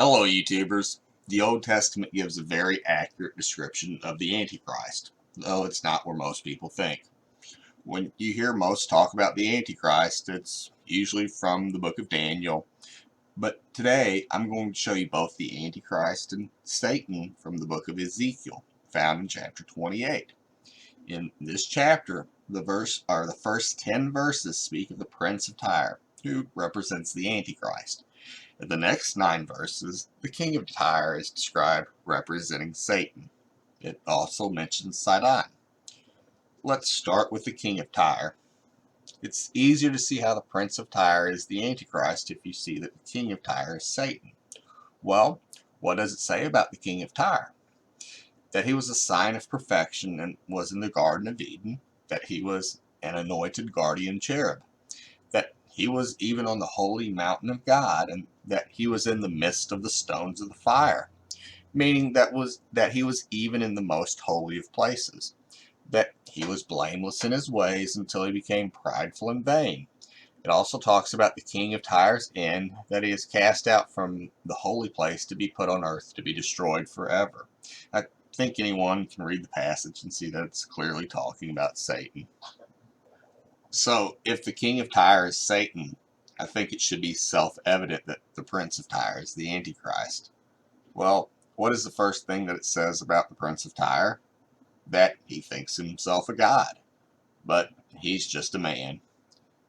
Hello YouTubers. The Old Testament gives a very accurate description of the Antichrist, though it's not where most people think. When you hear most talk about the Antichrist, it's usually from the book of Daniel, but today I'm going to show you both the Antichrist and Satan from the book of Ezekiel, found in chapter 28. In this chapter, the first 10 verses speak of the prince of Tyre, who represents the Antichrist. In the next 9 verses, the king of Tyre is described representing Satan. It also mentions Sidon. Let's start with the king of Tyre. It's easier to see how the prince of Tyre is the Antichrist if you see that the king of Tyre is Satan. Well, what does it say about the king of Tyre? That he was a sign of perfection and was in the Garden of Eden, that he was an anointed guardian cherub, that he was even on the holy mountain of God, and that he was in the midst of the stones of the fire, meaning that he was even in the most holy of places, that he was blameless in his ways until he became prideful and vain. It also talks about the king of Tyre's end, that he is cast out from the holy place to be put on earth to be destroyed forever. I think anyone can read the passage and see that it's clearly talking about Satan. So, if the king of Tyre is Satan, I think it should be self-evident that the prince of Tyre is the Antichrist. Well, what is the first thing that it says about the prince of Tyre? That he thinks himself a god, but he's just a man.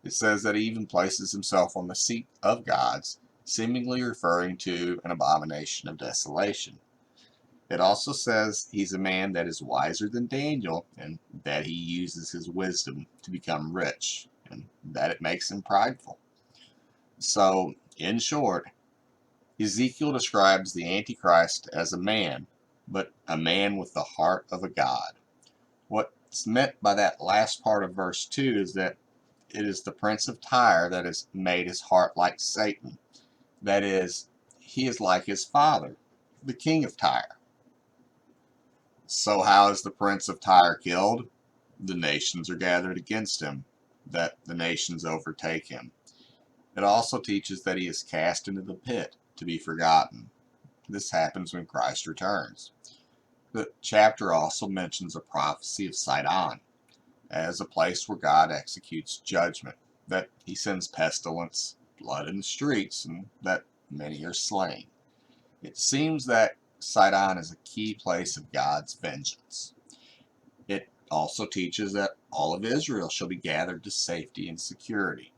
It says that he even places himself on the seat of gods, seemingly referring to an abomination of desolation. It also says he's a man that is wiser than Daniel, and that he uses his wisdom to become rich, and that it makes him prideful. So, in short, Ezekiel describes the Antichrist as a man, but a man with the heart of a god. What's meant by that last part of verse 2 is that it is the prince of Tyre that has made his heart like Satan. That is, he is like his father, the king of Tyre. So how is the prince of Tyre killed? The nations are gathered against him, that the nations overtake him. It also teaches that he is cast into the pit to be forgotten. This happens when Christ returns. The chapter also mentions a prophecy of Sidon as a place where God executes judgment, that he sends pestilence, blood in the streets, and that many are slain. It seems that Sidon is a key place of God's vengeance. It also teaches that all of Israel shall be gathered to safety and security.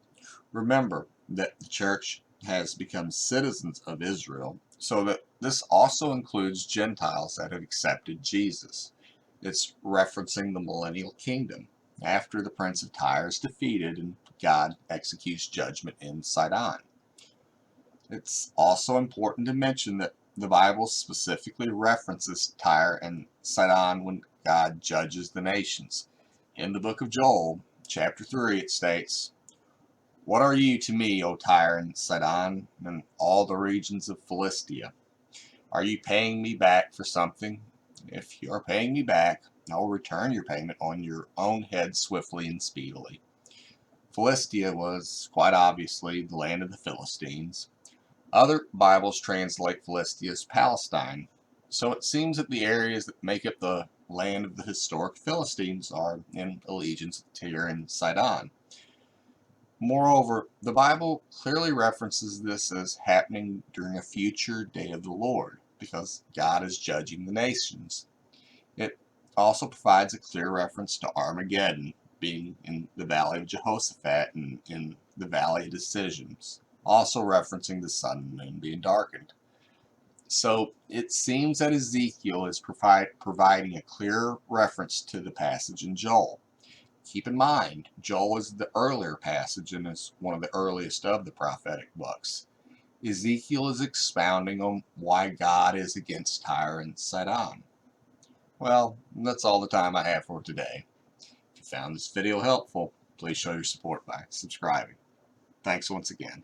Remember that the church has become citizens of Israel, so that this also includes Gentiles that have accepted Jesus. It's referencing the millennial kingdom, after the prince of Tyre is defeated and God executes judgment in Sidon. It's also important to mention that the Bible specifically references Tyre and Sidon when God judges the nations. In the book of Joel, chapter 3, it states, "What are you to me, O Tyre and Sidon, and all the regions of Philistia? Are you paying me back for something? If you are paying me back, I will return your payment on your own head swiftly and speedily." Philistia was, quite obviously, the land of the Philistines. Other Bibles translate Philistia as Palestine, so it seems that the areas that make up the land of the historic Philistines are in allegiance to Tyre and Sidon. Moreover, the Bible clearly references this as happening during a future day of the Lord, because God is judging the nations. It also provides a clear reference to Armageddon, being in the Valley of Jehoshaphat and in the Valley of Decisions, also referencing the sun and moon being darkened. So it seems that Ezekiel is providing a clear reference to the passage in Joel. Keep in mind, Joel is the earlier passage and is one of the earliest of the prophetic books. Ezekiel is expounding on why God is against Tyre and Sidon. Well, that's all the time I have for today. If you found this video helpful, please show your support by subscribing. Thanks once again.